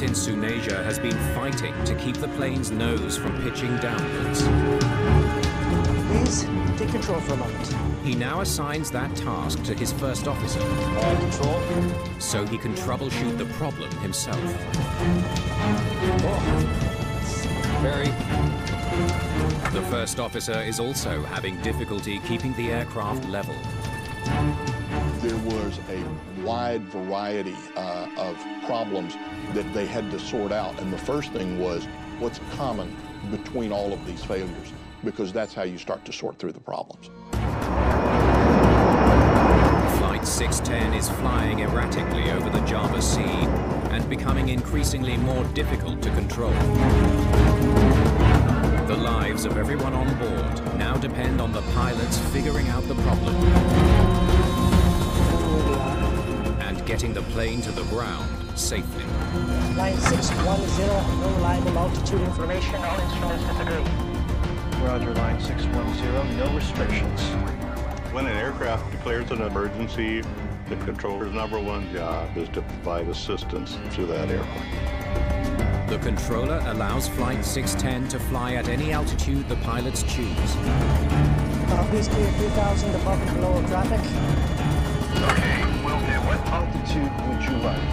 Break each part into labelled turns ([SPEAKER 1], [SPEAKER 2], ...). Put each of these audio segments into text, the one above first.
[SPEAKER 1] in Sundasia has been fighting to keep the plane's nose from pitching downwards.
[SPEAKER 2] Please, take control for a moment.
[SPEAKER 1] He now assigns that task to his first officer.
[SPEAKER 2] Control.
[SPEAKER 1] So he can troubleshoot the problem himself.
[SPEAKER 2] Very.
[SPEAKER 1] The first officer is also having difficulty keeping the aircraft level.
[SPEAKER 3] There was a wide variety of problems that they had to sort out. And the first thing was, what's common between all of these failures? Because that's how you start to sort through the problems.
[SPEAKER 1] Flight 610 is flying erratically over the Java Sea and becoming increasingly more difficult to control. The lives of everyone on board now depend on the pilots figuring out the problem and getting the plane to the ground safely.
[SPEAKER 2] Line 610, no reliable altitude information. All instruments disagree.
[SPEAKER 4] Roger, line 610, no restrictions.
[SPEAKER 5] When an aircraft declares an emergency, the controller's #1 job is to provide assistance to that airplane.
[SPEAKER 1] The controller allows Flight 610 to fly at any altitude the pilots choose.
[SPEAKER 2] Please clear 3,000 above and below traffic.
[SPEAKER 6] Okay, will do. What
[SPEAKER 4] Altitude would you like?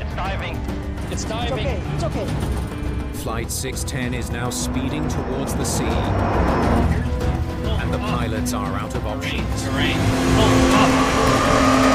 [SPEAKER 6] It's diving. It's diving.
[SPEAKER 2] It's okay.
[SPEAKER 1] Flight 610 is now speeding towards the sea, and the pilots are out of options.
[SPEAKER 6] Terrain. Oh, up.